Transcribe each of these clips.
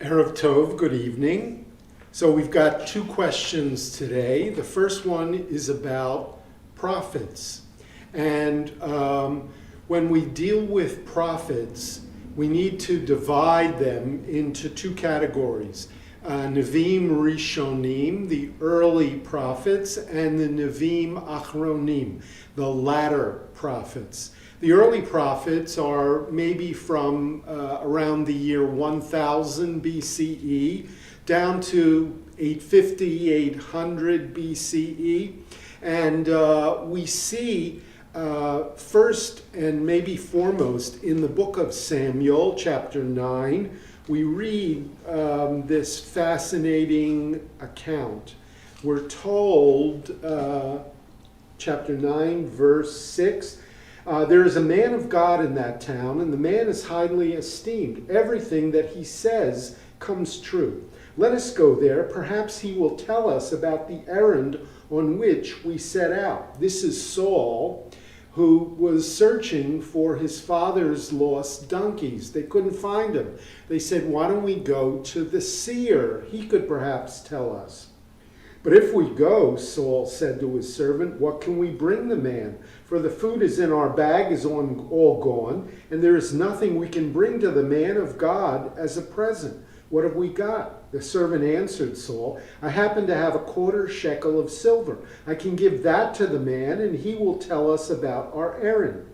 Erev Tov, good evening. So we've got two questions today. The first one is about prophets. And when we deal with prophets, we need to divide them into two categories. Nevi'im Rishonim, the early prophets, and the Nevi'im Achronim, the latter prophets. The early prophets are maybe from around the year 1000 BCE down to 850, 800 BCE. And we see first and maybe foremost in the book of Samuel, chapter 9, we read this fascinating account. We're told, chapter 9, verse 6, there is a man of God in that town, and the man is highly esteemed. Everything that he says comes true. Let us go there. Perhaps he will tell us about the errand on which we set out. This is Saul, who was searching for his father's lost donkeys. They couldn't find him. They said, why don't we go to the seer? He could perhaps tell us. But if we go, Saul said to his servant, what can we bring the man? For the food is in our bag is all gone, and there is nothing we can bring to the man of God as a present. What have we got? The servant answered Saul, I happen to have a quarter shekel of silver. I can give that to the man, and he will tell us about our errand.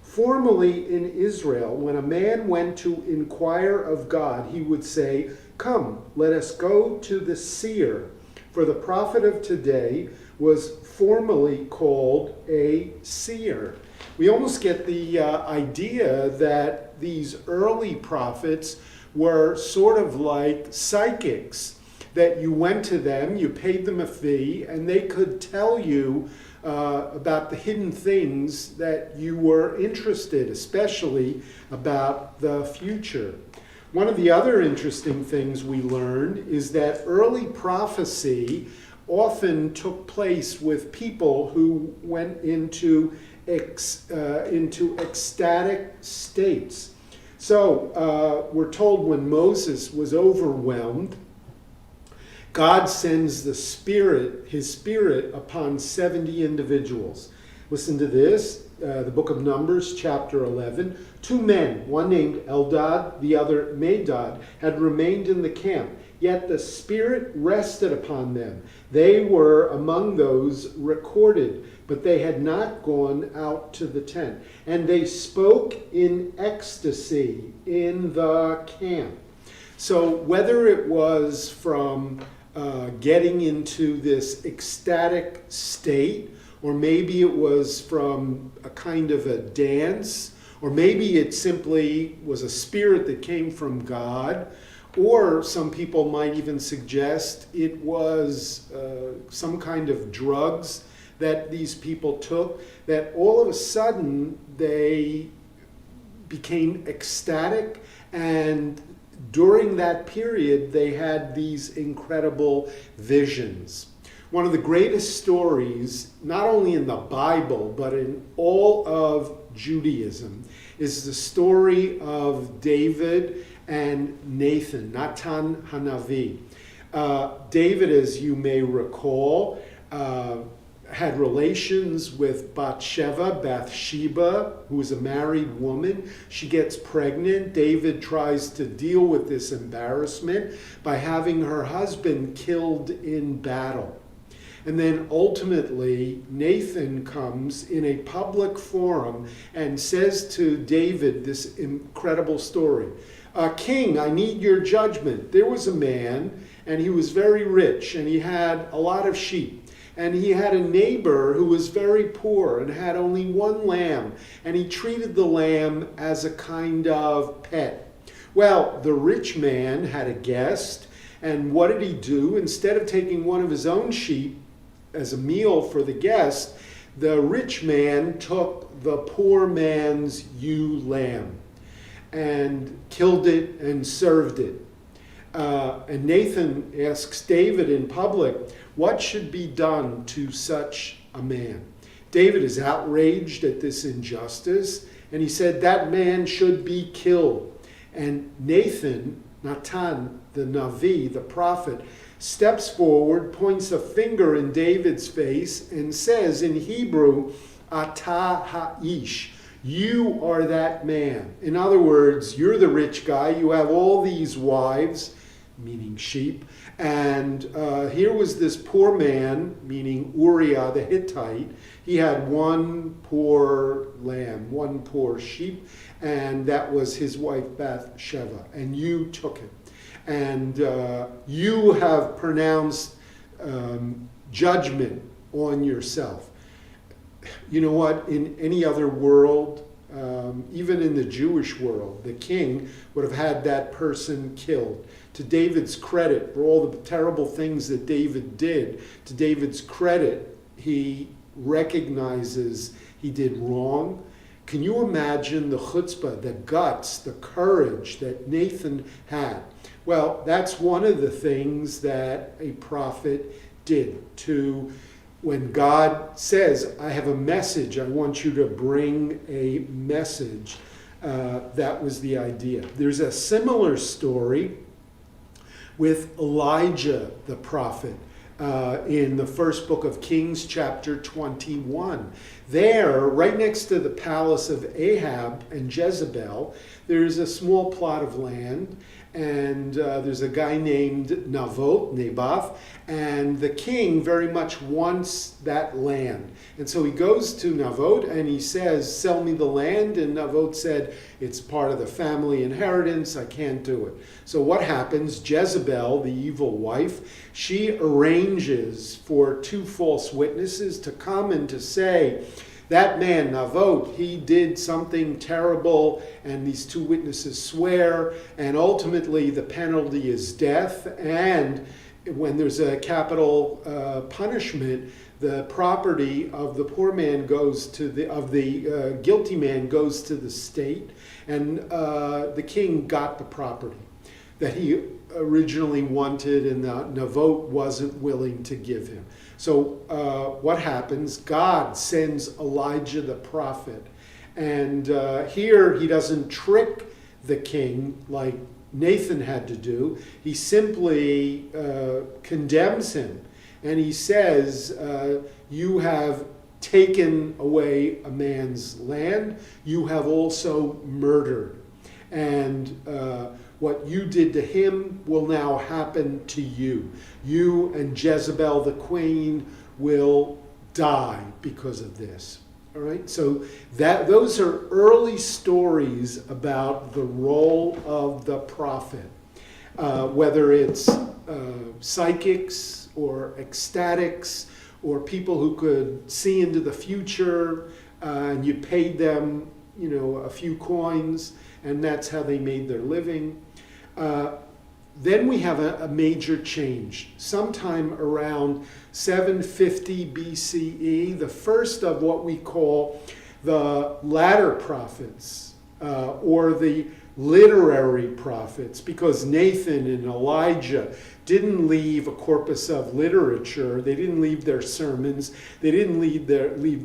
Formerly in Israel, when a man went to inquire of God, he would say, come, let us go to the seer. For the prophet of today was formerly called a seer. We almost get the idea that these early prophets were sort of like psychics, that you went to them, you paid them a fee, and they could tell you about the hidden things that you were interested, especially about the future. One of the other interesting things we learned is that early prophecy often took place with people who went into ecstatic states. So we're told when Moses was overwhelmed, God sends his spirit upon 70 individuals. Listen to this, the book of Numbers, chapter 11. 2 men, one named Eldad, the other Medad, had remained in the camp, yet the Spirit rested upon them. They were among those recorded, but they had not gone out to the tent. And they spoke in ecstasy in the camp. So whether it was from getting into this ecstatic state, or maybe it was from a kind of a dance, or maybe it simply was a spirit that came from God, or some people might even suggest it was some kind of drugs that these people took, that all of a sudden they became ecstatic, and during that period they had these incredible visions. One of the greatest stories, not only in the Bible, but in all of Judaism, is the story of David and Nathan Hanavi. David, as you may recall, had relations with Bathsheba, who was a married woman. She gets pregnant. David tries to deal with this embarrassment by having her husband killed in battle. And then ultimately, Nathan comes in a public forum and says to David this incredible story. King, I need your judgment. There was a man, and he was very rich, and he had a lot of sheep. And he had a neighbor who was very poor and had only one lamb, and he treated the lamb as a kind of pet. Well, the rich man had a guest, and what did he do? Instead of taking one of his own sheep as a meal for the guest, the rich man took the poor man's ewe lamb and killed it and served it. And Nathan asks David in public, what should be done to such a man? David is outraged at this injustice, and he said that man should be killed. And Nathan Natan, the Navi, the prophet, steps forward, points a finger in David's face, and says in Hebrew, Ata ha'ish, you are that man. In other words, you're the rich guy, you have all these wives, meaning sheep, and here was this poor man, meaning Uriah the Hittite. He had one poor lamb, one poor sheep, and that was his wife Bathsheba, and you took him. And you have pronounced judgment on yourself. You know what? In any other world, even in the Jewish world, the king would have had that person killed. To David's credit, for all the terrible things that David did, to David's credit, he recognizes he did wrong. Can you imagine the chutzpah, the guts, the courage that Nathan had? Well, that's one of the things that a prophet did. When God says, I have a message, I want you to bring a message, that was the idea. There's a similar story with Elijah the prophet in the first book of Kings, chapter 21. There, right next to the palace of Ahab and Jezebel, there's a small plot of land, and there's a guy named Naboth, and the king very much wants that land. And so he goes to Naboth and he says, sell me the land. And Naboth said, it's part of the family inheritance, I can't do it. So what happens? Jezebel, the evil wife, she arranges for two false witnesses to come and to say, that man, Naboth, he did something terrible, and these two witnesses swear, and ultimately the penalty is death, and when there's a capital punishment, the property of the poor man goes to the guilty man goes to the state, and the king got the property that he originally wanted, and Naboth wasn't willing to give him. So what happens? God sends Elijah the prophet, and here he doesn't trick the king like Nathan had to do. He simply condemns him, and he says, you have taken away a man's land, you have also murdered, and what you did to him will now happen to you. You and Jezebel the queen will die because of this. All right, so those are early stories about the role of the prophet, whether it's psychics or ecstatics or people who could see into the future, and you paid them, a few coins, and that's how they made their living. Then we have a major change. Sometime around 750 BCE, the first of what we call the latter prophets, or the literary prophets, because Nathan and Elijah didn't leave a corpus of literature. They didn't leave their sermons. They didn't leave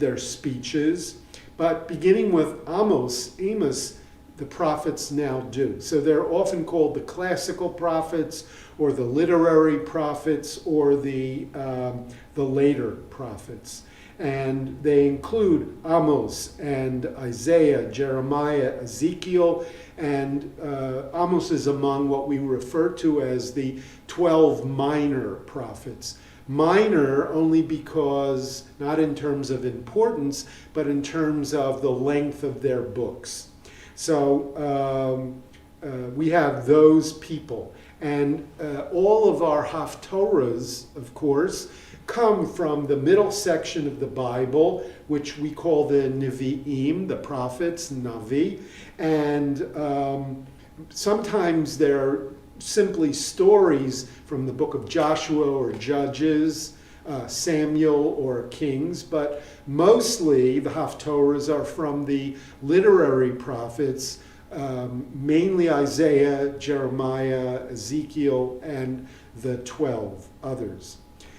their speeches. But beginning with Amos, the prophets now do. So they're often called the classical prophets, or the literary prophets, or the later prophets. And they include Amos and Isaiah, Jeremiah, Ezekiel, and Amos is among what we refer to as the 12 minor prophets. Minor only because, not in terms of importance, but in terms of the length of their books. So we have those people. And all of our Haftorahs, of course, come from the middle section of the Bible, which we call the Nevi'im, the prophets, Navi. And sometimes they're simply stories from the book of Joshua or Judges, Samuel or Kings, but mostly the Haftorahs are from the literary prophets, mainly Isaiah, Jeremiah, Ezekiel, and the 12 others.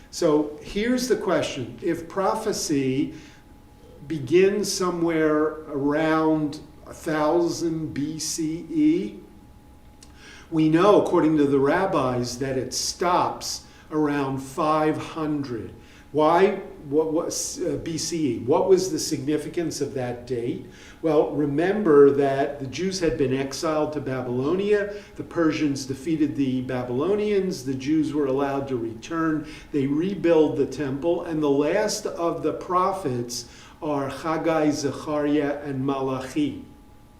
So here's the question. If prophecy begins somewhere around 1000 BCE, We know, according to the rabbis, that it stops around 500. Why? What was BCE? What was the significance of that date? Well, remember that the Jews had been exiled to Babylonia. The Persians defeated the Babylonians. The Jews were allowed to return. They rebuild the temple. And the last of the prophets are Haggai, Zechariah, and Malachi.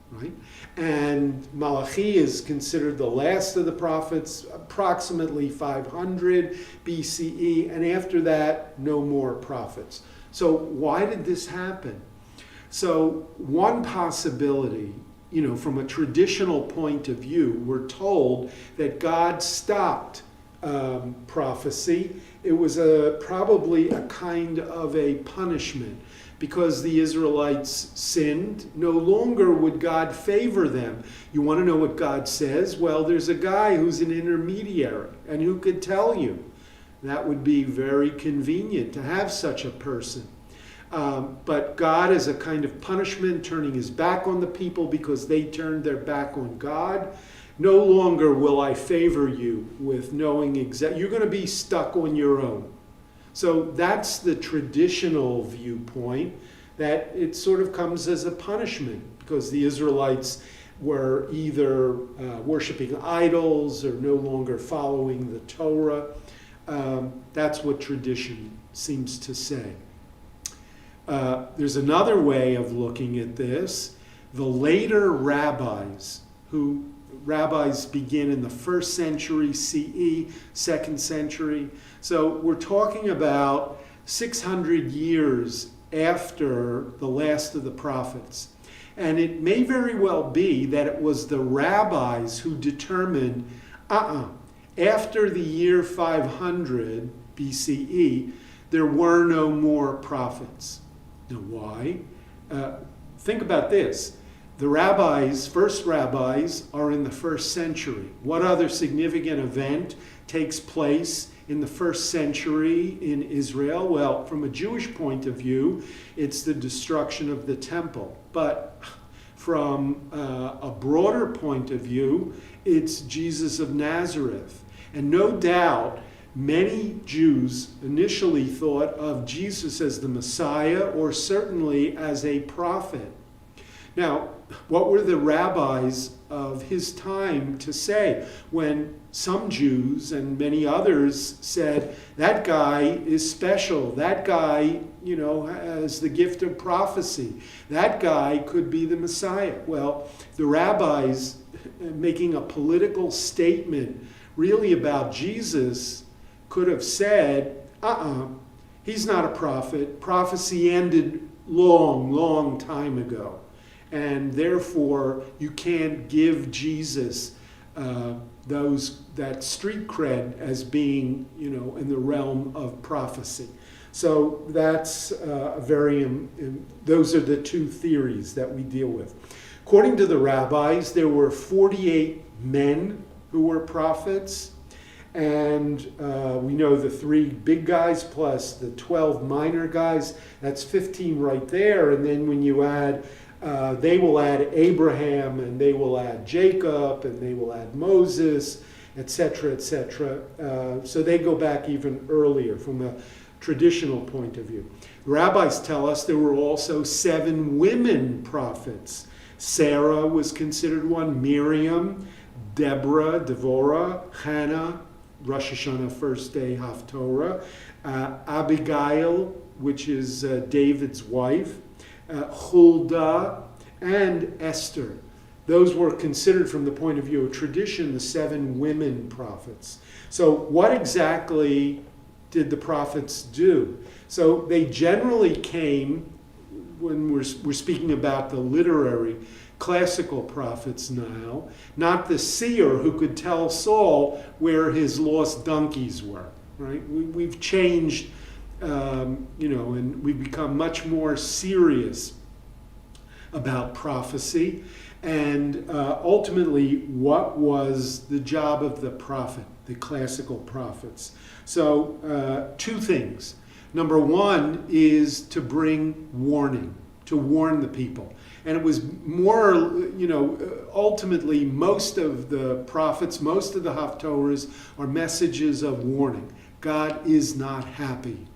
Right? And Malachi is considered the last of the prophets, approximately 500 BCE, and after that, no more prophets. So why did this happen? So one possibility, from a traditional point of view, we're told that God stopped prophecy. It was probably a kind of a punishment. Because the Israelites sinned, no longer would God favor them. You want to know what God says? Well, there's a guy who's an intermediary, and who could tell you. That would be very convenient to have such a person. But God, as a kind of punishment, turning his back on the people because they turned their back on God, no longer will I favor you with knowing exactly. You're going to be stuck on your own. So that's the traditional viewpoint, that it sort of comes as a punishment because the Israelites were either worshiping idols or no longer following the Torah. That's what tradition seems to say. There's another way of looking at this. The later rabbis begin in the 1st century CE, 2nd century. So we're talking about 600 years after the last of the prophets. And it may very well be that it was the rabbis who determined, after the year 500 BCE, there were no more prophets. Now why? Think about this. The first rabbis, are in the 1st century. What other significant event takes place in the 1st century in Israel? Well, from a Jewish point of view, it's the destruction of the temple. But from a broader point of view, it's Jesus of Nazareth. And no doubt, many Jews initially thought of Jesus as the Messiah, or certainly as a prophet. Now, what were the rabbis of his time to say when some Jews and many others said, that guy is special, that guy, has the gift of prophecy, that guy could be the Messiah? Well, the rabbis, making a political statement really about Jesus, could have said, he's not a prophet. Prophecy ended long time ago. And therefore, you can't give Jesus that street cred as being, in the realm of prophecy. So that's those are the two theories that we deal with. According to the rabbis, there were 48 men who were prophets. And we know the 3 big guys plus the 12 minor guys. That's 15 right there. And then when you add they will add Abraham, and they will add Jacob, and they will add Moses, etc., etc. So they go back even earlier from a traditional point of view. The rabbis tell us there were also 7 women prophets. Sarah was considered one, Miriam, Deborah, Hannah, Rosh Hashanah, first day, Haftorah, Abigail, which is David's wife, Huldah, and Esther. Those were considered, from the point of view of tradition, the 7 women prophets. So what exactly did the prophets do? So they generally came, when we're speaking about the literary classical prophets now, not the seer who could tell Saul where his lost donkeys were. Right? We've changed. And we've become much more serious about prophecy. And ultimately, what was the job of the prophet, the classical prophets? So 2 things. Number 1 is to bring warning. to warn the people. And it was more, ultimately most of the prophets, most of the Haftorahs are messages of warning. God is not happy.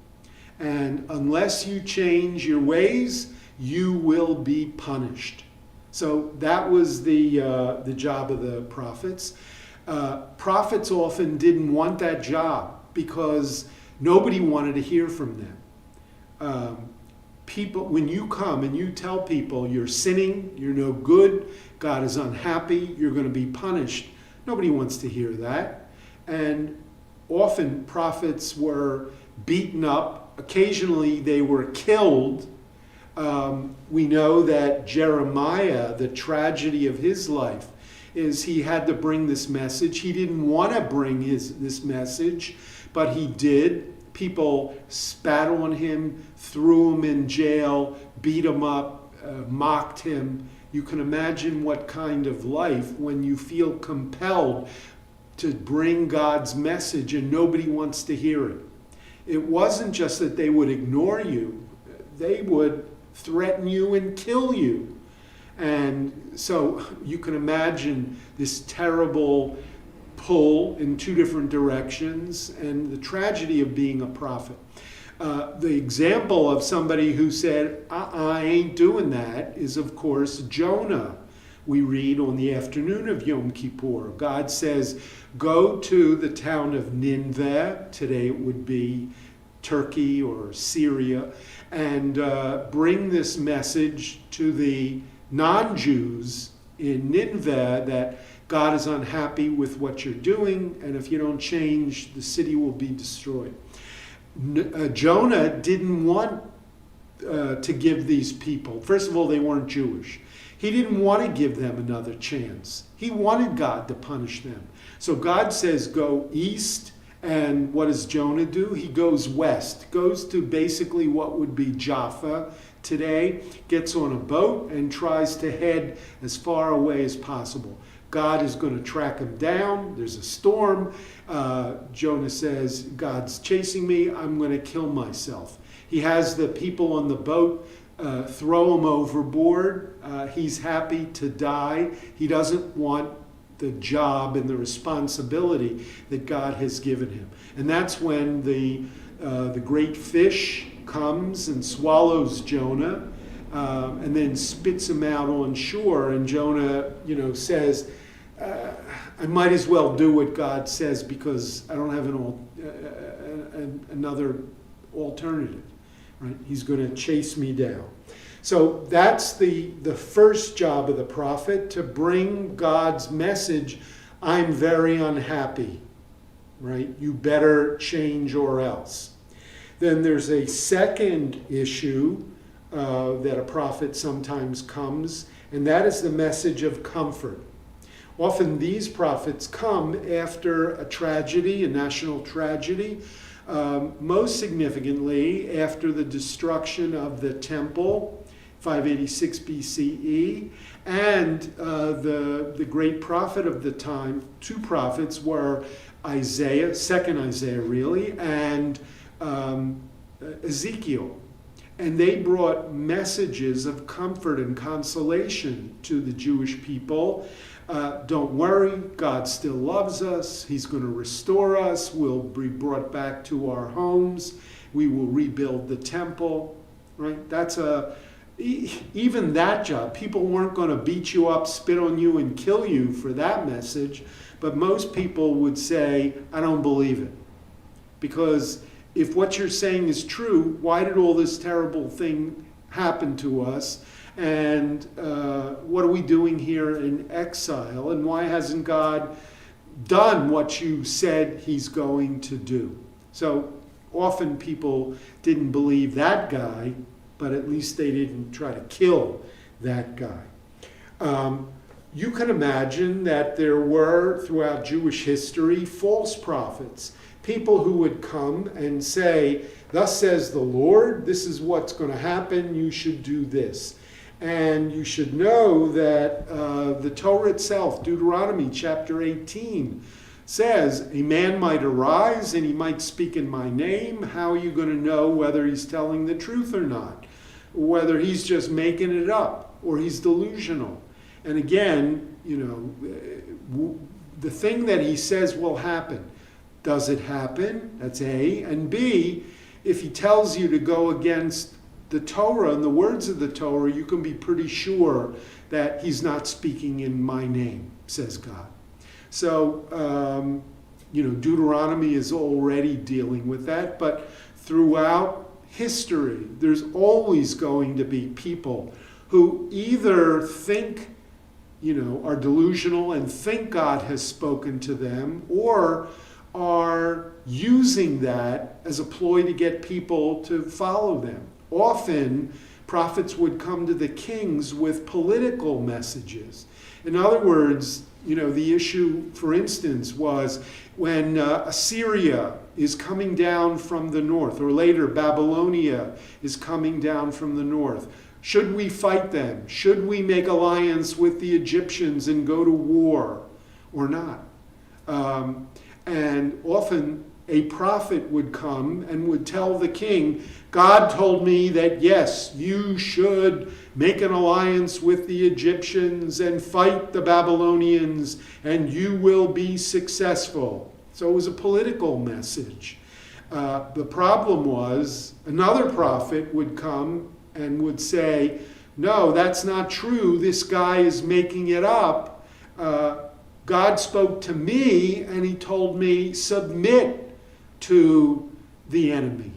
And unless you change your ways, you will be punished. So that was the job of the prophets. Prophets often didn't want that job because nobody wanted to hear from them. People, when you come and you tell people you're sinning, you're no good, God is unhappy, you're going to be punished, nobody wants to hear that. And often prophets were beaten up. Occasionally they were killed. We know that Jeremiah, the tragedy of his life is he had to bring this message. He didn't want to bring this message, but he did. People spat on him, threw him in jail, beat him up, mocked him. You can imagine what kind of life when you feel compelled to bring God's message and nobody wants to hear it. It wasn't just that they would ignore you. They would threaten you and kill you. And so you can imagine this terrible pull in two different directions and the tragedy of being a prophet. The example of somebody who said, I ain't doing that is, of course, Jonah. We read on the afternoon of Yom Kippur. God says, go to the town of Nineveh, today it would be Turkey or Syria, and bring this message to the non-Jews in Nineveh that God is unhappy with what you're doing, and if you don't change, the city will be destroyed. Jonah didn't want to give these people, first of all, they weren't Jewish. He didn't want to give them another chance. He wanted God to punish them. So God says, go east, and what does Jonah do? He goes west, goes to basically what would be Jaffa today, gets on a boat and tries to head as far away as possible. God is going to track him down. There's a storm. Jonah says, God's chasing me. I'm going to kill myself. He has the people on the boat throw him overboard. He's happy to die. He doesn't want the job and the responsibility that God has given him. And that's when the great fish comes and swallows Jonah and then spits him out on shore. And Jonah, says, I might as well do what God says because I don't have another alternative. Right? He's going to chase me down. So that's the first job of the prophet, to bring God's message. I'm very unhappy. Right? You better change or else. Then there's a second issue that a prophet sometimes comes, and that is the message of comfort. Often these prophets come after a tragedy, a national tragedy, most significantly after the destruction of the temple, 586 BCE, and the great prophet of the time, two prophets were Isaiah, second Isaiah really, and Ezekiel. And they brought messages of comfort and consolation to the Jewish people. Don't worry, God still loves us. He's going to restore us. We'll be brought back to our homes. We will rebuild the temple. Right? Even that job, people weren't going to beat you up, spit on you, and kill you for that message. But most people would say, I don't believe it. Because if what you're saying is true, why did all this terrible thing happen to us? And what are we doing here in exile? And why hasn't God done what you said he's going to do? So often people didn't believe that guy, but at least they didn't try to kill that guy. You can imagine that there were, throughout Jewish history, false prophets. People who would come and say, thus says the Lord, this is what's going to happen, you should do this. And you should know that the Torah itself, Deuteronomy chapter 18, says a man might arise and he might speak in my name. How are you going to know whether he's telling the truth or not? whether he's just making it up or he's delusional. And again, the thing that he says will happen, does it happen? That's A. And B, if he tells you to go against the Torah and the words of the Torah, you can be pretty sure that he's not speaking in my name, says God. So, Deuteronomy is already dealing with that, but throughout history, there's always going to be people who either think, are delusional and think God has spoken to them, or are using that as a ploy to get people to follow them. Often, prophets would come to the kings with political messages. In other words, the issue, for instance, was when Assyria is coming down from the north, or later Babylonia is coming down from the north. Should we fight them? Should we make alliance with the Egyptians and go to war or not? And often a prophet would come and would tell the king, God told me that yes, you should make an alliance with the Egyptians and fight the Babylonians, and you will be successful. So it was a political message. The problem was another prophet would come and would say, no, that's not true. This guy is making it up. God spoke to me and he told me, submit to the enemy,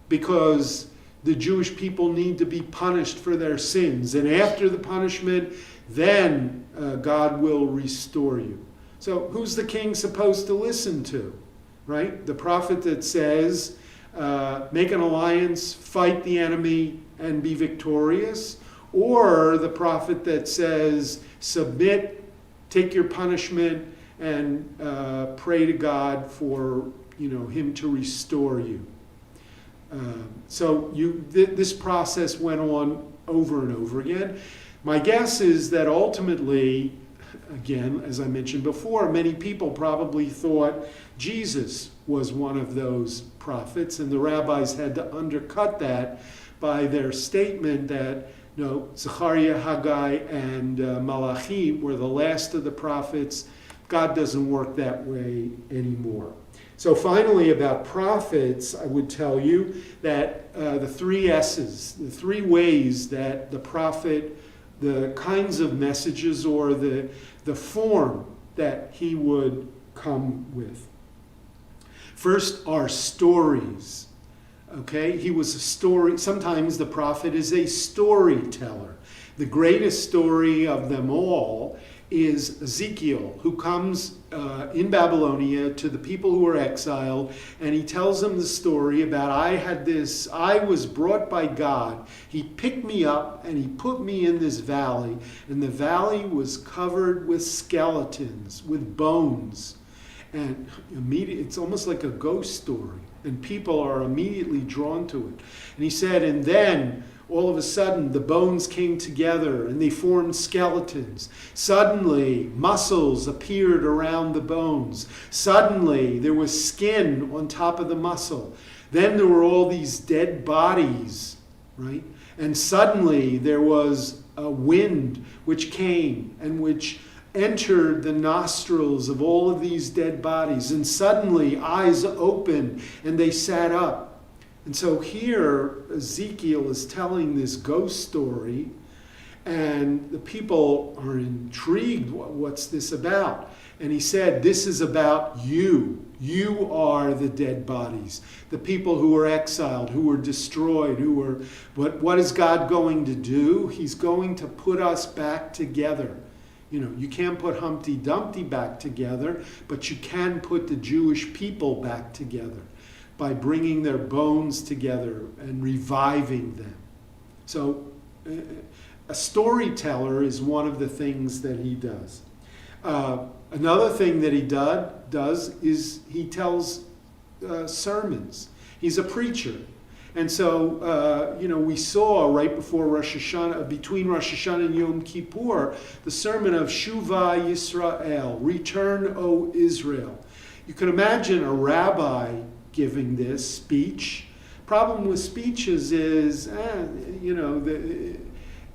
because the Jewish people need to be punished for their sins. And after the punishment, then God will restore you. So who's the king supposed to listen to? Right? The prophet that says, make an alliance, fight the enemy, and be victorious? Or the prophet that says, submit, take your punishment, and pray to God for him to restore you? So this process went on over and over again. My guess is that ultimately, again, as I mentioned before, many people probably thought Jesus was one of those prophets, and the rabbis had to undercut that by their statement that Zechariah, Haggai, and Malachi were the last of the prophets. God doesn't work that way anymore. So finally, about prophets, I would tell you that the three S's, the three ways that the prophet, the kinds of messages or the form that he would come with. First are stories. Okay, he was a story. Sometimes the prophet is a storyteller. The greatest story of them all is Ezekiel, who comes in Babylonia to the people who were exiled, and he tells them the story about, I was brought by God. He picked me up and he put me in this valley, and the valley was covered with skeletons, with bones. And it's almost like a ghost story, and people are immediately drawn to it. And he said, and then all of a sudden the bones came together and they formed skeletons. Suddenly muscles appeared around the bones. Suddenly there was skin on top of the muscle. Then there were all these dead bodies, right? And suddenly there was a wind which came and which entered the nostrils of all of these dead bodies, and suddenly eyes opened and they sat up. And so here Ezekiel is telling this ghost story, and the people are intrigued. What's this about? And he said, this is about you. You are the dead bodies, the people who were exiled, who were destroyed, what is God going to do? He's going to put us back together. You can't put Humpty Dumpty back together, but you can put the Jewish people back together by bringing their bones together and reviving them. So a storyteller is one of the things that he does. Another thing that he does is he tells sermons. He's a preacher. And so, we saw right before Rosh Hashanah, between Rosh Hashanah and Yom Kippur, the sermon of Shuvah Yisrael, Return, O Israel. You can imagine a rabbi giving this speech, Problem with speeches is,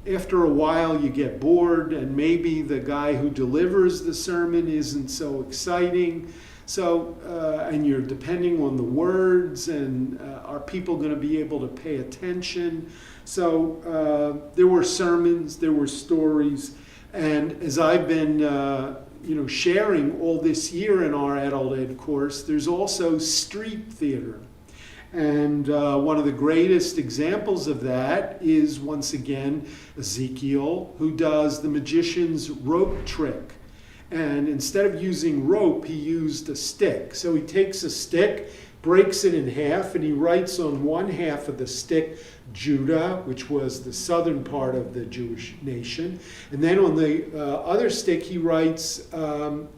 after a while you get bored, and maybe the guy who delivers the sermon isn't so exciting. So, and you're depending on the words, and are people going to be able to pay attention? So there were sermons, there were stories, and as I've been sharing all this year in our adult ed course, there's also street theater. And one of the greatest examples of that is, once again, Ezekiel, who does the magician's rope trick. And instead of using rope, he used a stick. So he takes a stick, breaks it in half, and he writes on one half of the stick Judah, which was the southern part of the Jewish nation. And then on the other stick, he writes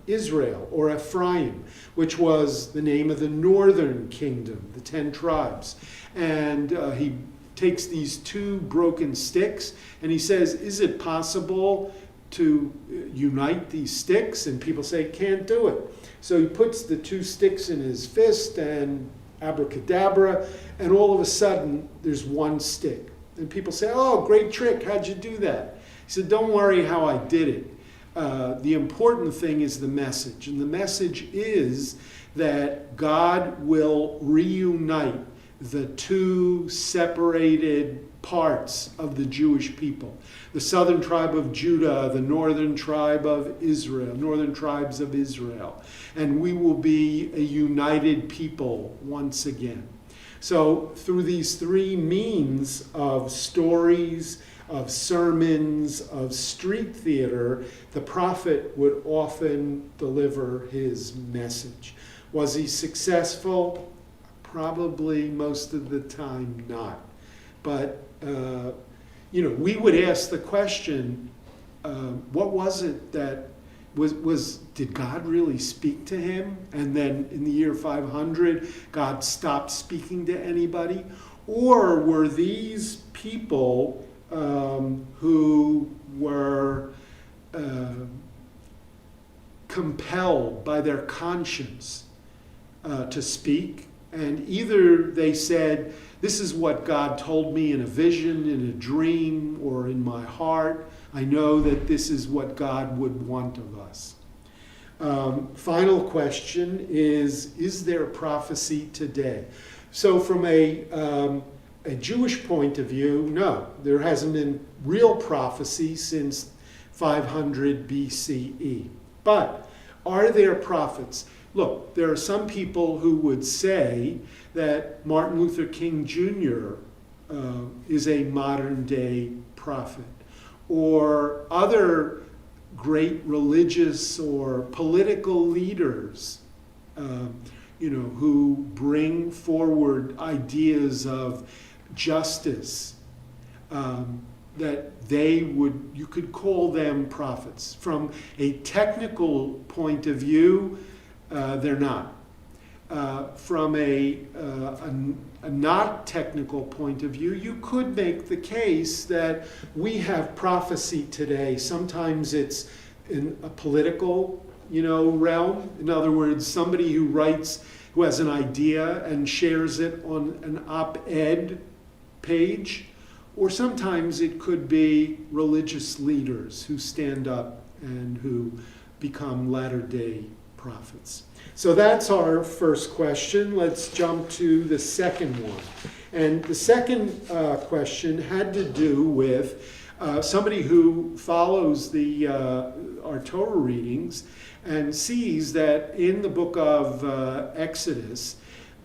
Israel, or Ephraim, which was the name of the northern kingdom, the 10 tribes. And he takes these two broken sticks, and he says, is it possible to unite these sticks? And people say, can't do it. So he puts the two sticks in his fist, and abracadabra, and all of a sudden there's one stick. And people say, oh, great trick, how'd you do that? He said, don't worry how I did it. The important thing is the message. And the message is that God will reunite the two separated parts of the Jewish people. The southern tribe of Judah, the northern tribe of Israel, northern tribes of Israel. And we will be a united people once again. So through these three means of stories, of sermons, of street theater, the prophet would often deliver his message. Was he successful? Probably most of the time not. But, we would ask the question, what was it that did God really speak to him? And then in the year 500, God stopped speaking to anybody? Or were these people who were compelled by their conscience to speak? And either they said, this is what God told me in a vision, in a dream, or in my heart. I know that this is what God would want of us. Final question is there prophecy today? So from a Jewish point of view, no. There hasn't been real prophecy since 500 BCE. But are there prophets? Look, there are some people who would say that Martin Luther King Jr. Is a modern-day prophet, or other great religious or political leaders, who bring forward ideas of justice, that you could call them prophets. From a technical point of view, they're not. From a not technical point of view, you could make the case that we have prophecy today. Sometimes it's in a political, realm. In other words, somebody who has an idea and shares it on an op-ed page. Or sometimes it could be religious leaders who stand up and who become latter-day prophets. So that's our first question. Let's jump to the second one. And the second question had to do with somebody who follows our Torah readings and sees that in the book of Exodus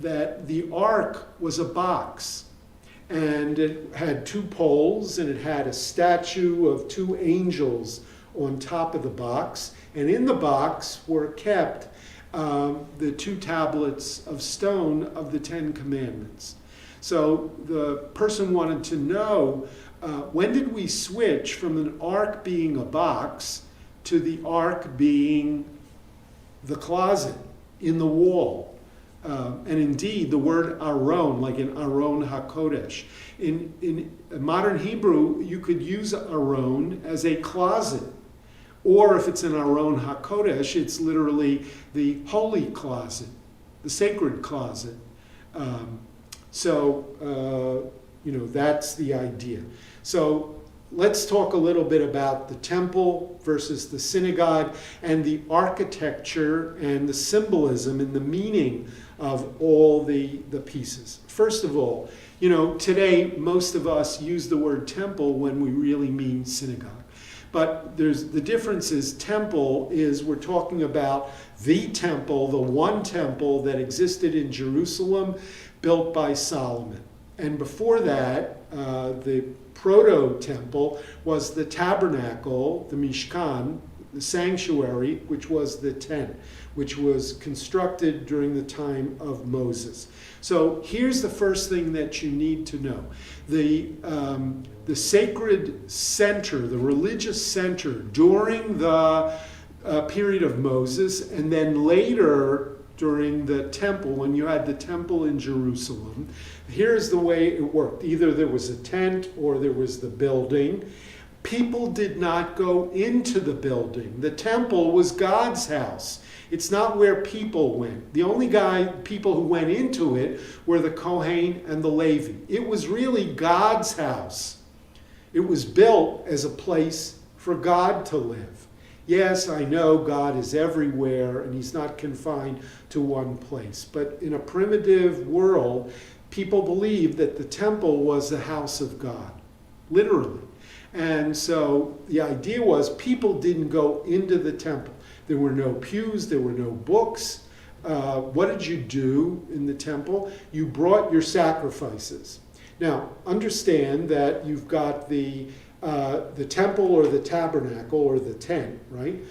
that the ark was a box. And it had two poles, and it had a statue of two angels on top of the box. And in the box were kept the two tablets of stone of the Ten Commandments. So the person wanted to know, when did we switch from an ark being a box to the ark being the closet in the wall? And indeed, the word Aron, like in Aron HaKodesh. In modern Hebrew, you could use Aron as a closet. Or if it's an Aron HaKodesh, it's literally the holy closet, the sacred closet. So, that's the idea. So let's talk a little bit about the temple versus the synagogue and the architecture and the symbolism and the meaning of all the pieces. First of all, today most of us use the word temple when we really mean synagogue. But the difference is temple is we're talking about the temple, the one temple that existed in Jerusalem, built by Solomon. And before that, the proto-temple was the tabernacle, the Mishkan, the sanctuary, which was the tent, which was constructed during the time of Moses. So here's the first thing that you need to know. The sacred center, the religious center during the period of Moses, and then later during the temple, when you had the temple in Jerusalem, here's the way it worked. Either there was a tent or there was the building. People did not go into the building. The temple was God's house. It's not where people went. The only people who went into it were the Kohen and the Levi. It was really God's house. It was built as a place for God to live. Yes, I know God is everywhere and he's not confined to one place. But in a primitive world, people believed that the temple was the house of God, literally. And so the idea was people didn't go into the temple. There were no pews, there were no books. What did you do in the temple? You brought your sacrifices. Now, understand that you've got the temple or the tabernacle or the tent, right?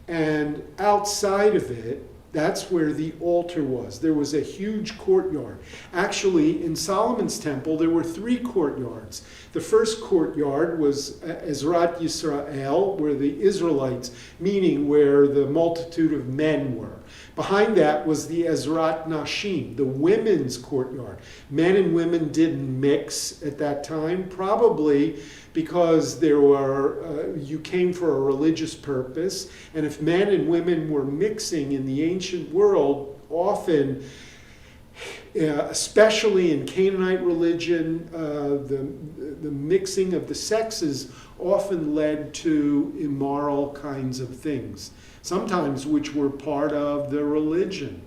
And outside of it, that's where the altar was. There was a huge courtyard. Actually, in Solomon's temple, there were 3 courtyards. The first courtyard was Ezrat Yisrael, where the Israelites, meaning where the multitude of men were. Behind that was the Ezrat Nashim, the women's courtyard. Men and women didn't mix at that time, probably because you came for a religious purpose. And if men and women were mixing in the ancient world, often, especially in Canaanite religion, the mixing of the sexes often led to immoral kinds of things, sometimes which were part of the religion.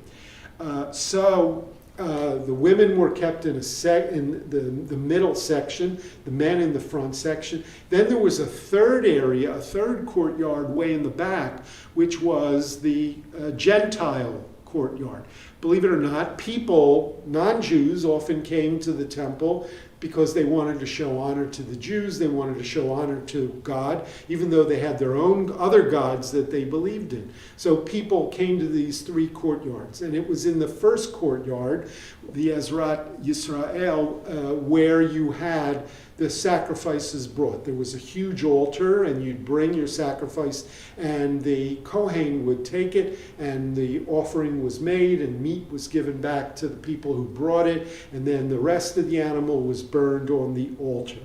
The women were kept in the middle section, the men in the front section. Then there was a third area, a third courtyard way in the back, which was the Gentile courtyard. Believe it or not, people, non-Jews, often came to the temple because they wanted to show honor to the Jews, they wanted to show honor to God, even though they had their own other gods that they believed in. So people came to these 3 courtyards. And it was in the first courtyard, the Ezrat Yisrael, where you had the sacrifices brought. There was a huge altar, and you'd bring your sacrifice, and the Kohen would take it, and the offering was made, and meat was given back to the people who brought it, and then the rest of the animal was burned on the altar.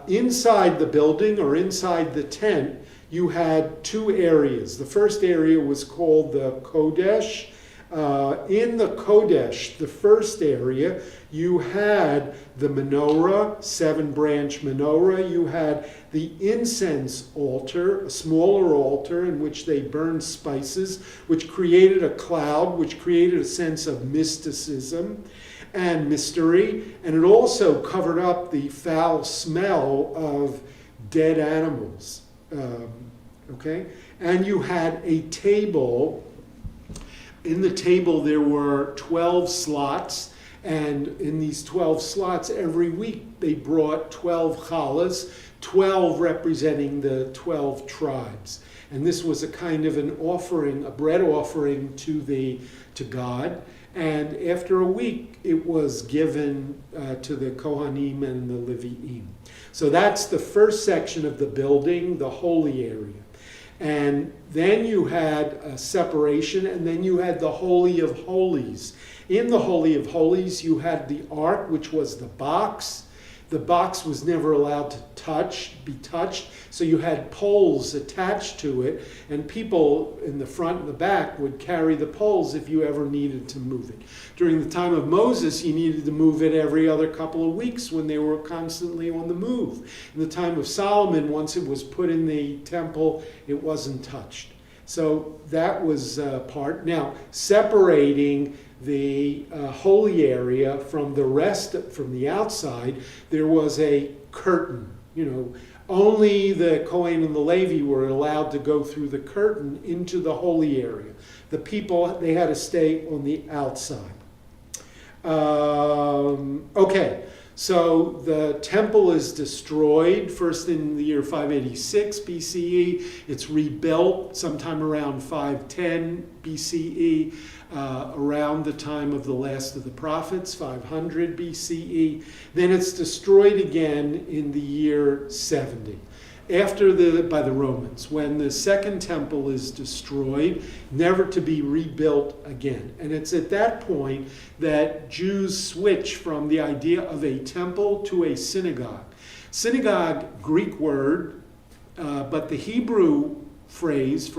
Inside the building, or inside the tent, you had 2 areas. The first area was called the Kodesh. In the Kodesh, the first area, you had the menorah, 7-branch menorah. You had the incense altar, a smaller altar in which they burned spices, which created a cloud, which created a sense of mysticism and mystery. And it also covered up the foul smell of dead animals. Okay? And you had a table. In the table there were 12 slots, and in these 12 slots every week they brought 12 challahs, 12 representing the 12 tribes. And this was a kind of an offering, a bread offering to God. And after a week it was given to the Kohanim and the Leviim. So that's the first section of the building, the holy area. And then you had a separation, and then you had the Holy of Holies. In the Holy of Holies, you had the Ark, which was the box. The box was never allowed to be touched, so you had poles attached to it, and people in the front and the back would carry the poles if you ever needed to move it. During the time of Moses, you needed to move it every other couple of weeks when they were constantly on the move. In the time of Solomon, once it was put in the temple, it wasn't touched. So that was part. Now, separating the holy area from the rest, from the outside, there was a curtain. Only the Kohen and the Levi were allowed to go through the curtain into the holy area. The people, they had to stay on the outside. Okay, so the temple is destroyed first in the year 586 BCE. It's rebuilt sometime around 510 BCE, around the time of the last of the prophets, 500 BCE. Then it's destroyed again in the year 70. By the Romans, when the second temple is destroyed, never to be rebuilt again. And it's at that point that Jews switch from the idea of a temple to a synagogue. Synagogue, Greek word, but the Hebrew phrase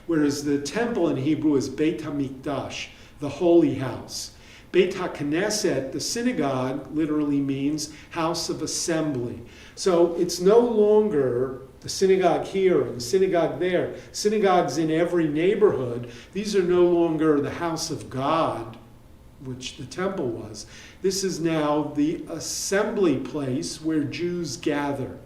whereas the temple in Hebrew is Beit HaMikdash, the holy house. Beit HaKnesset, the synagogue, literally means house of assembly. So it's no longer the synagogue here and the synagogue there. Synagogues in every neighborhood. These are no longer the house of God, which the temple was. This is now the assembly place where Jews gather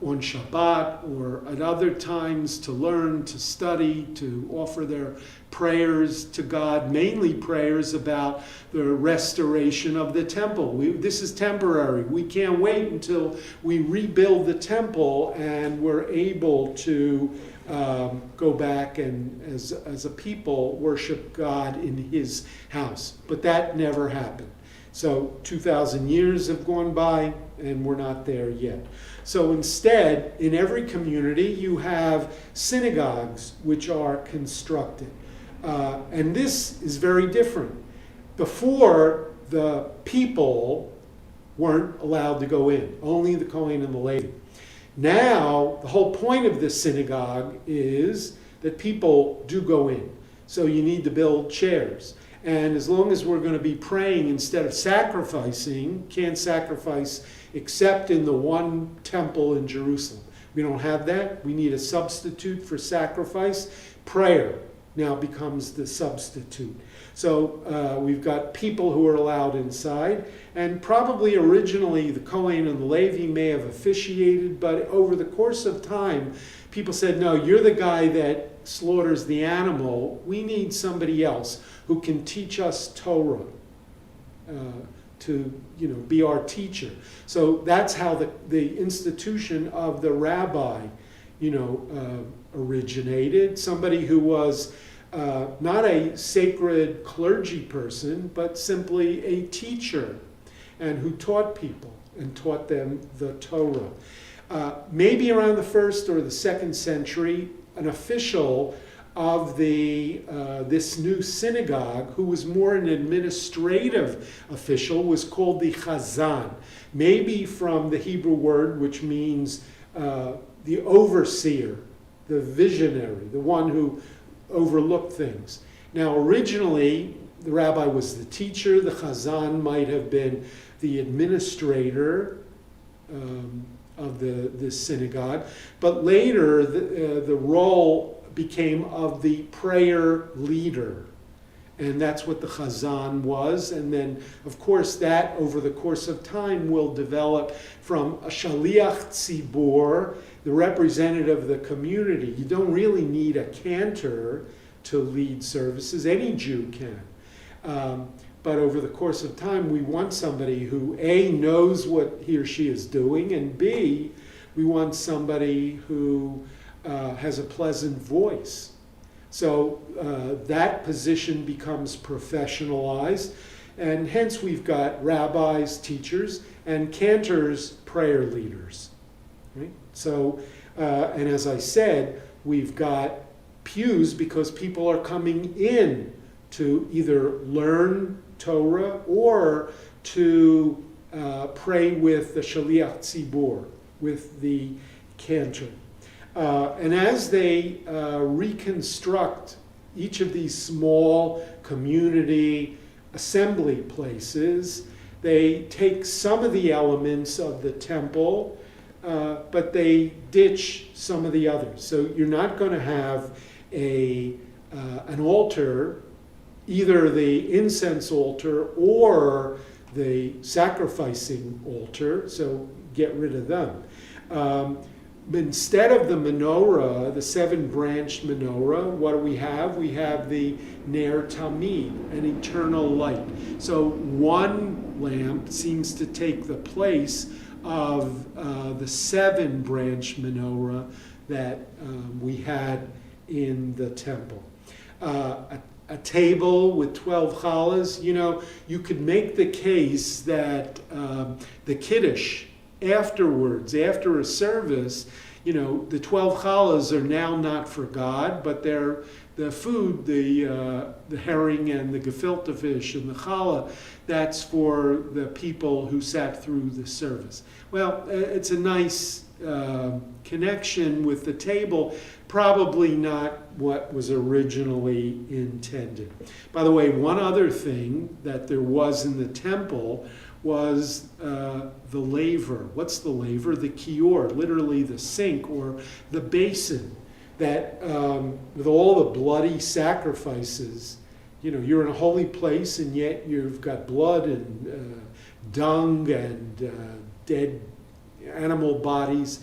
on Shabbat or at other times to learn, to study, to offer their prayers to God, mainly prayers about the restoration of the temple. This is temporary. We can't wait until we rebuild the temple and we're able to go back and, as a people, worship God in his house. But that never happened. So 2,000 years have gone by and we're not there yet. So instead, in every community, you have synagogues which are constructed. And this is very different. Before, the people weren't allowed to go in, only the Kohen and the Levi. Now, the whole point of this synagogue is that people do go in. So you need to build chairs. And as long as we're going to be praying instead of sacrificing, can't sacrifice except in the one temple in Jerusalem. We don't have that. We need a substitute for sacrifice. Prayer now becomes the substitute. So we've got people who are allowed inside, and probably originally the Kohen and the Levi may have officiated, but over the course of time, people said, no, you're the guy that slaughters the animal. We need somebody else who can teach us Torah, to be our teacher. So that's how the institution of the rabbi originated. Somebody who was not a sacred clergy person, but simply a teacher, and who taught people and taught them the Torah. Maybe around the 1st or the 2nd century, an official of this new synagogue, who was more an administrative official, was called the Chazan. Maybe from the Hebrew word, which means the overseer, the visionary, the one who overlooked things. Now, originally, the rabbi was the teacher. The Chazan might have been the administrator of the synagogue. But later, the role became of the prayer leader. And that's what the Chazan was. And then, of course, that over the course of time will develop from a Shaliach Tzibur, the representative of the community. You don't really need a cantor to lead services. Any Jew can. But over the course of time, we want somebody who, A, knows what he or she is doing, and B, we want somebody who has a pleasant voice. So that position becomes professionalized, and hence we've got rabbis, teachers, and cantors, prayer leaders. Right? So, and as I said, we've got pews because people are coming in to either learn Torah or to pray with the Shaliach Tzibor, with the cantor. And as they reconstruct each of these small community assembly places, they take some of the elements of the temple, but they ditch some of the others. So you're not going to have an altar, either the incense altar or the sacrificing altar, so get rid of them. Instead of the menorah, the seven-branched menorah, what do we have? We have the Ner Tamid, an eternal light. So one lamp seems to take the place of the seven-branched menorah that we had in the temple. A table with 12 challahs. You could make the case that the Kiddush, afterwards, after a service, the 12 challahs are now not for God, but they're the food, the herring and the gefilte fish and the challah, that's for the people who sat through the service. Well, it's a nice connection with the table, probably not what was originally intended. By the way, one other thing that there was in the temple was the laver. What's the laver? The kior, literally the sink or the basin that with all the bloody sacrifices, you're in a holy place and yet you've got blood and dung and dead animal bodies.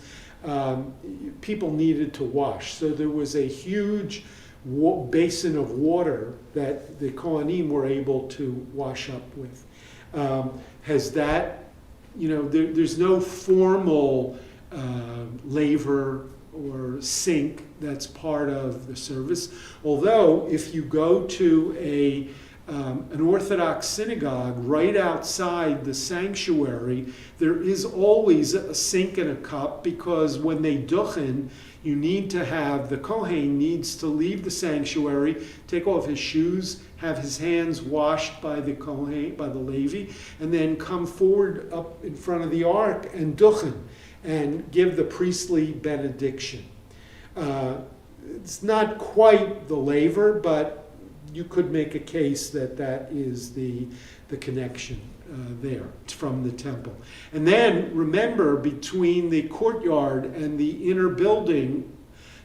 People needed to wash. So there was a huge basin of water that the Kohanim were able to wash up with. Has that, there's no formal laver or sink that's part of the service. Although, if you go to an Orthodox synagogue right outside the sanctuary, there is always a sink and a cup, because when they duchen, the Kohen needs to leave the sanctuary, take off his shoes, have his hands washed by the Kohen, by the Levi, and then come forward up in front of the ark and duchen, and give the priestly benediction. It's not quite the laver, but you could make a case that is the connection there. It's from the temple. And then, remember, between the courtyard and the inner building,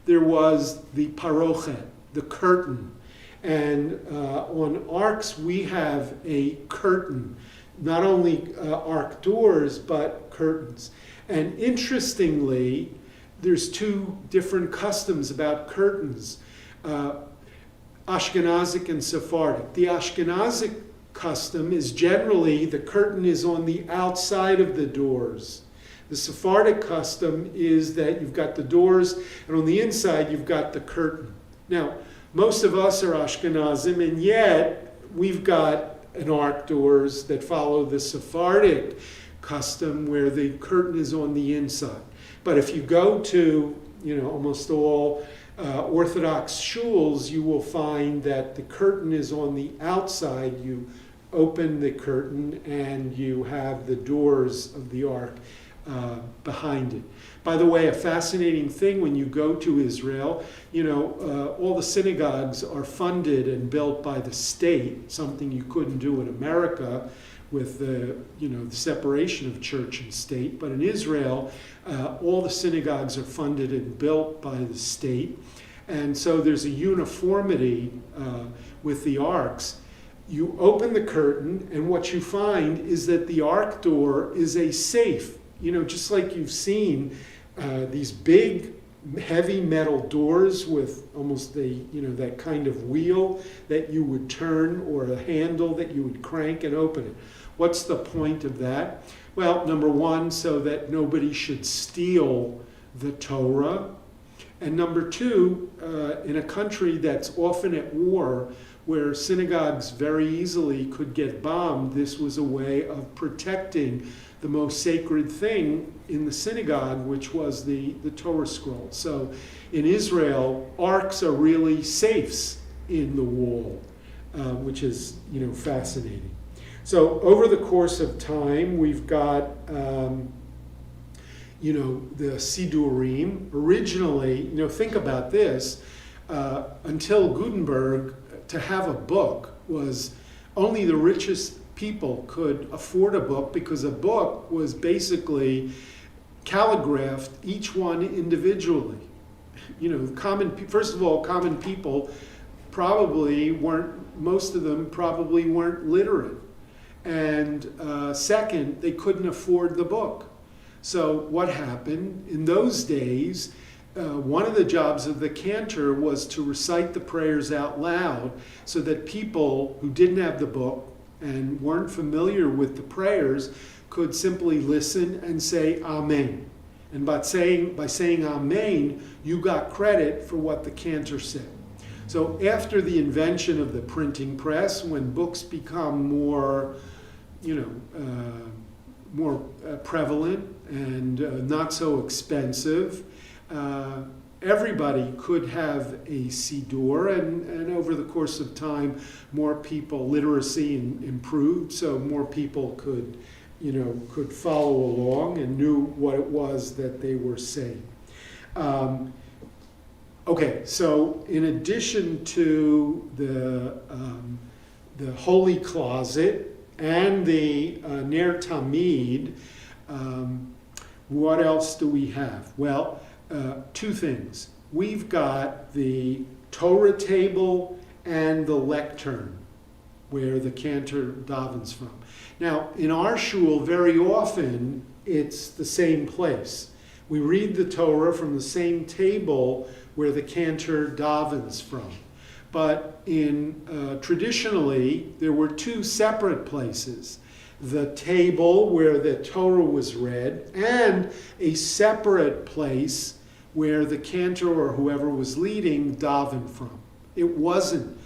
there was the parochet, the curtain. And on arks, we have a curtain. Not only ark doors, but curtains. And interestingly, there's two different customs about curtains. Ashkenazic and Sephardic. The Ashkenazic custom is generally the curtain is on the outside of the doors. The Sephardic custom is that you've got the doors, and on the inside you've got the curtain. Now, most of us are Ashkenazim, and yet we've got an ark doors that follow the Sephardic custom where the curtain is on the inside. But if you go to, almost all Orthodox shuls, you will find that the curtain is on the outside. You open the curtain and you have the doors of the ark behind it. By the way, a fascinating thing when you go to Israel, all the synagogues are funded and built by the state, something you couldn't do in America with the separation of church and state. But in Israel, all the synagogues are funded and built by the state. And so there's a uniformity with the arks. You open the curtain, and what you find is that the ark door is a safe. Just like you've seen these big, heavy metal doors with almost that kind of wheel that you would turn, or a handle that you would crank and open it. What's the point of that? Well, number one, so that nobody should steal the Torah. And number two, in a country that's often at war, where synagogues very easily could get bombed, this was a way of protecting the most sacred thing in the synagogue, which was the Torah scroll. So in Israel, arks are really safes in the wall, which is fascinating. So over the course of time, we've got, the Sidurim. Originally, think about this, until Gutenberg, to have a book was only the richest people could afford a book, because a book was basically calligraphed, each one individually. First of all, common people most of them probably weren't literate. And second, they couldn't afford the book. So what happened? In those days, one of the jobs of the cantor was to recite the prayers out loud, so that people who didn't have the book and weren't familiar with the prayers could simply listen and say Amen. And by saying Amen, you got credit for what the cantor said. So after the invention of the printing press, when books become more prevalent and not so expensive, everybody could have a Siddur, and over the course of time, more people, literacy improved, so more people could follow along and knew what it was that they were saying. Okay, so in addition to the Holy Closet and the Ner Tamid, what else do we have? Well, two things. We've got the Torah table and the lectern, where the cantor davens from. Now, in our shul, very often, it's the same place. We read the Torah from the same table where the cantor davens from. But traditionally, there were two separate places. The table where the Torah was read, and a separate place where the cantor or whoever was leading davened from. It wasn't.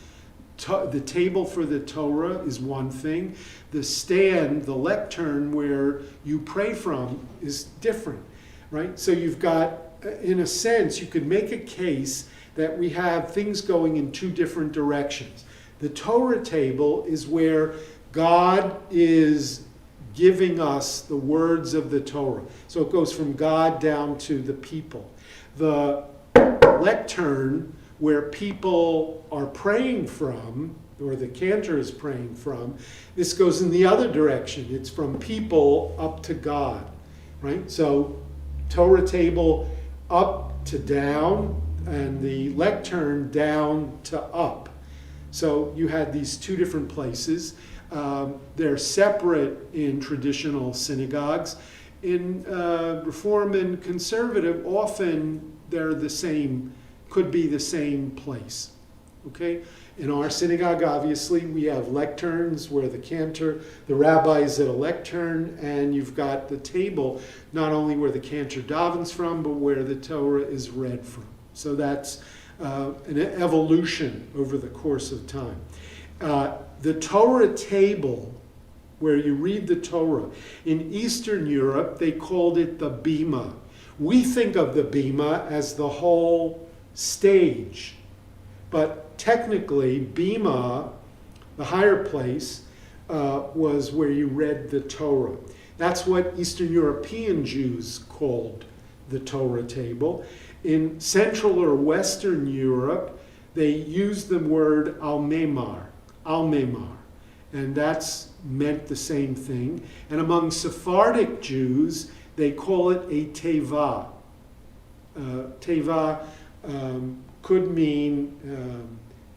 The table for the Torah is one thing. The stand, the lectern where you pray from, is different, right? So you've got, in a sense, you could make a case that we have things going in two different directions. The Torah table is where God is giving us the words of the Torah. So it goes from God down to the people. The lectern, where people are praying from, or the cantor is praying from, this goes in the other direction. It's from people up to God, right? So Torah table up to down, and the lectern down to up. So you had these two different places. They're separate in traditional synagogues. In Reform and Conservative, often they're the same, could be the same place. Okay? In our synagogue, obviously, we have lecterns where the rabbi is at a lectern, and you've got the table, not only where the cantor davens from, but where the Torah is read from. So that's an evolution over the course of time. The Torah table, where you read the Torah, in Eastern Europe, they called it the bima. We think of the bima as the whole stage, but technically, bima, the higher place, was where you read the Torah. That's what Eastern European Jews called the Torah table. In Central or Western Europe, they used the word almemar, and that's meant the same thing. And among Sephardic Jews, they call it a teva. Teva could mean,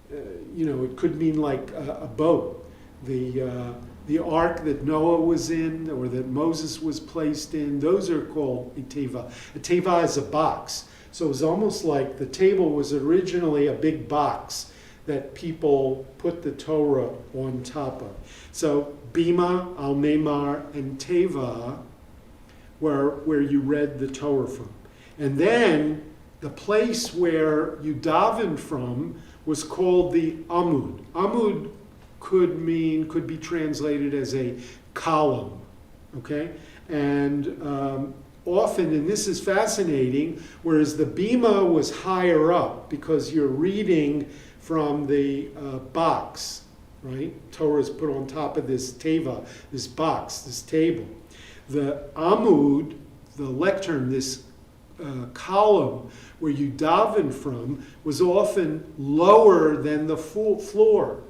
it could mean like a boat. The ark that Noah was in, or that Moses was placed in, those are called a teva. A teva is a box. So it was almost like the table was originally a big box that people put the Torah on top of. So bima, almemar, and teva were where you read the Torah from. And then the place where you davened from was called the amud. Amud could be translated as a column, okay? And often, and this is fascinating, whereas the bima was higher up because you're reading from the box, right? Torah is put on top of this teva, this box, this table. The amud, the lectern, this column where you daven from, was often lower than the full floor,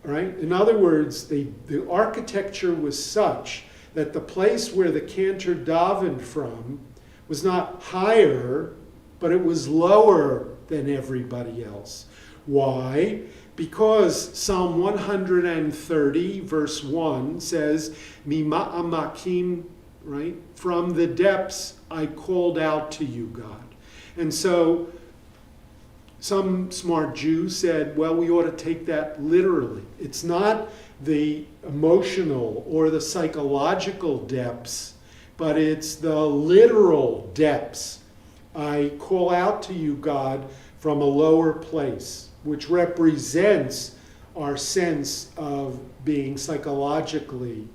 right? In other words, the architecture was such that the place where the cantor davened from was not higher, but it was lower than everybody else. Why? Because Psalm 130, verse 1 says, Mima'amakim, right? From the depths I called out to you, God. And so some smart Jew said, well, we ought to take that literally. It's not the emotional or the psychological depths, but it's the literal depths. I call out to you, God, from a lower place, which represents our sense of being psychologically,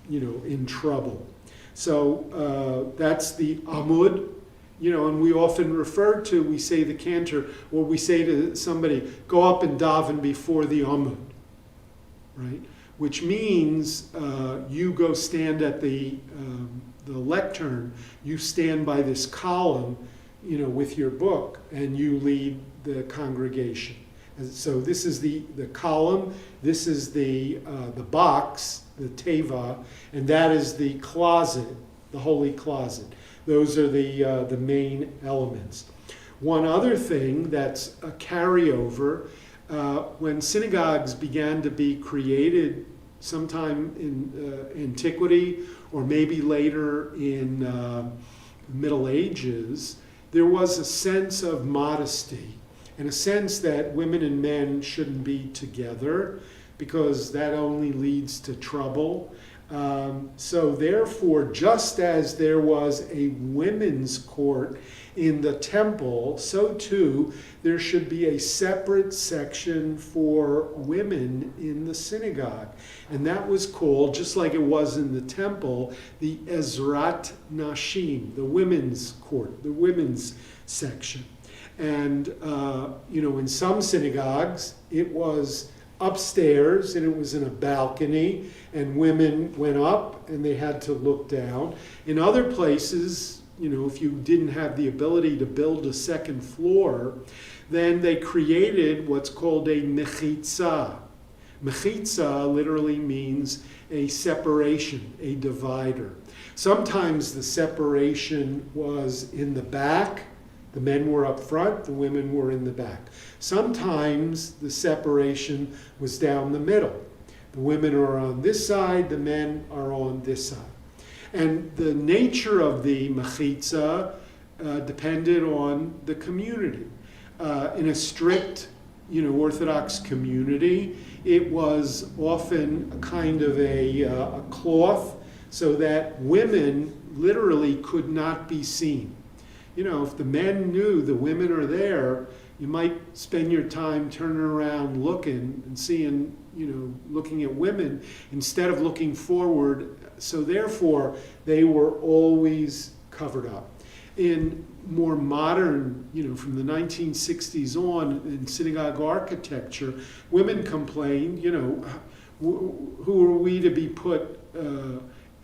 in trouble. So that's the amud, and we often we say the cantor, or we say to somebody, go up and daven before the amud, right? Which means you go stand at the lectern, you stand by this column, with your book, and you lead the congregation. And so this is the column, this is the box, the teva, and that is the closet, the holy closet. Those are the main elements. One other thing that's a carryover, when synagogues began to be created sometime in antiquity, or maybe later in Middle Ages, there was a sense of modesty and a sense that women and men shouldn't be together because that only leads to trouble. So therefore, just as there was a women's court in the temple, so too there should be a separate section for women in the synagogue. And that was called, just like it was in the temple, the Ezrat Nashim, the women's court, the women's section. And, in some synagogues, it was upstairs and it was in a balcony, and women went up and they had to look down. In other places, if you didn't have the ability to build a second floor, then they created what's called a mechitza. Mechitza literally means a separation, a divider. Sometimes the separation was in the back. The men were up front, the women were in the back. Sometimes the separation was down the middle. The women are on this side, the men are on this side. And the nature of the mechitza depended on the community. In a strict, Orthodox community, it was often a kind of a cloth so that women literally could not be seen. If the men knew the women are there, you might spend your time turning around looking and seeing, looking at women instead of looking forward. So therefore, they were always covered up. In more modern, from the 1960s on, in synagogue architecture, women complained, who are we to be put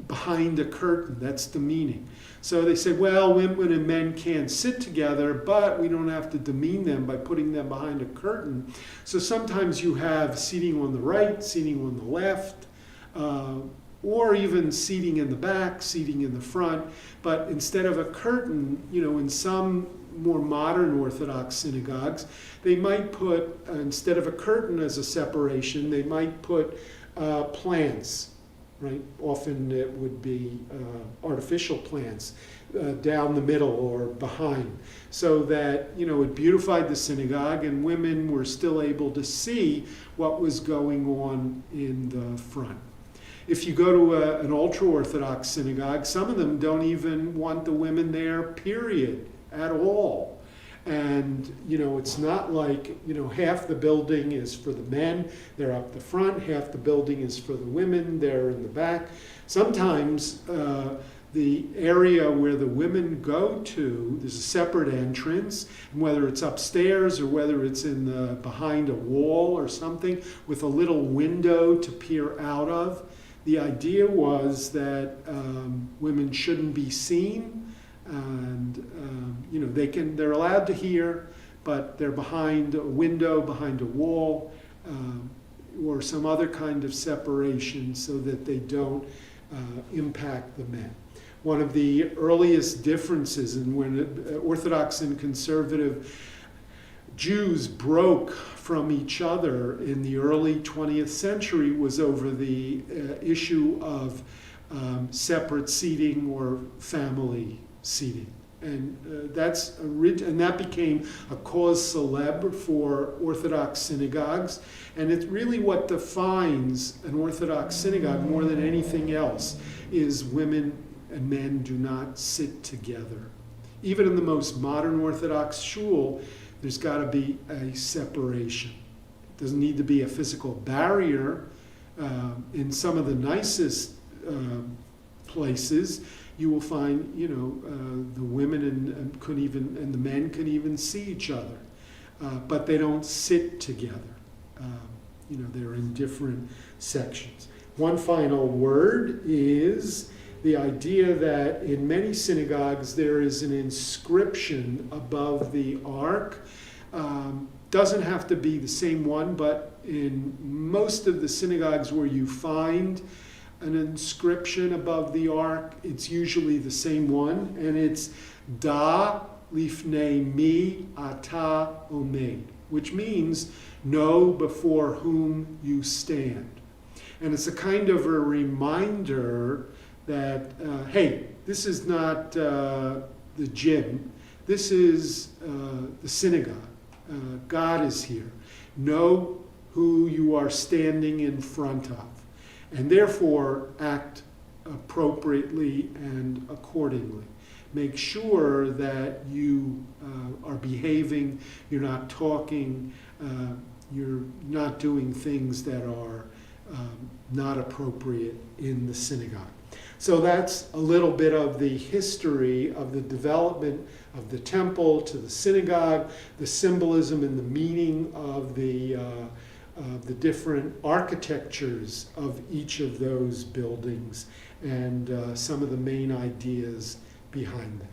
behind a curtain? That's the meaning. So they said, well, women and men can't sit together, but we don't have to demean them by putting them behind a curtain. So sometimes you have seating on the right, seating on the left, or even seating in the back, seating in the front. But instead of a curtain, in some more modern Orthodox synagogues, they might put, instead of a curtain as a separation, they might put plants. Right? Often it would be artificial plants down the middle or behind, so that it beautified the synagogue and women were still able to see what was going on in the front. If you go to an ultra-Orthodox synagogue, some of them don't even want the women there, period, at all. And, it's not like, half the building is for the men, they're up the front, half the building is for the women, they're in the back. Sometimes the area where the women go to, there's a separate entrance, and whether it's upstairs or whether it's behind a wall or something with a little window to peer out of. The idea was that women shouldn't be seen, and they're allowed to hear, but they're behind a window, behind a wall, or some other kind of separation so that they don't impact the men. One of the earliest differences in when Orthodox and conservative Jews broke from each other in the early 20th century was over the issue of separate seating or family seating. And that became a cause célèbre for Orthodox synagogues. And it's really what defines an Orthodox synagogue more than anything else is women and men do not sit together. Even in the most modern Orthodox shul, there's got to be a separation. It doesn't need to be a physical barrier. In some of the nicest places, you will find, the women and the men can even see each other, but they don't sit together. They're in different sections. One final word is the idea that in many synagogues there is an inscription above the ark. Doesn't have to be the same one, but in most of the synagogues where you find an inscription above the ark, it's usually the same one, and it's Da Lifnei Mi Ata Omed, which means know before whom you stand. And it's a kind of a reminder that, hey, this is not the gym, this is the synagogue. God is here. Know who you are standing in front of, and therefore act appropriately and accordingly. Make sure that you are behaving, you're not talking, you're not doing things that are not appropriate in the synagogue. So that's a little bit of the history of the development of the temple to the synagogue, the symbolism and the meaning of the different architectures of each of those buildings, and some of the main ideas behind them.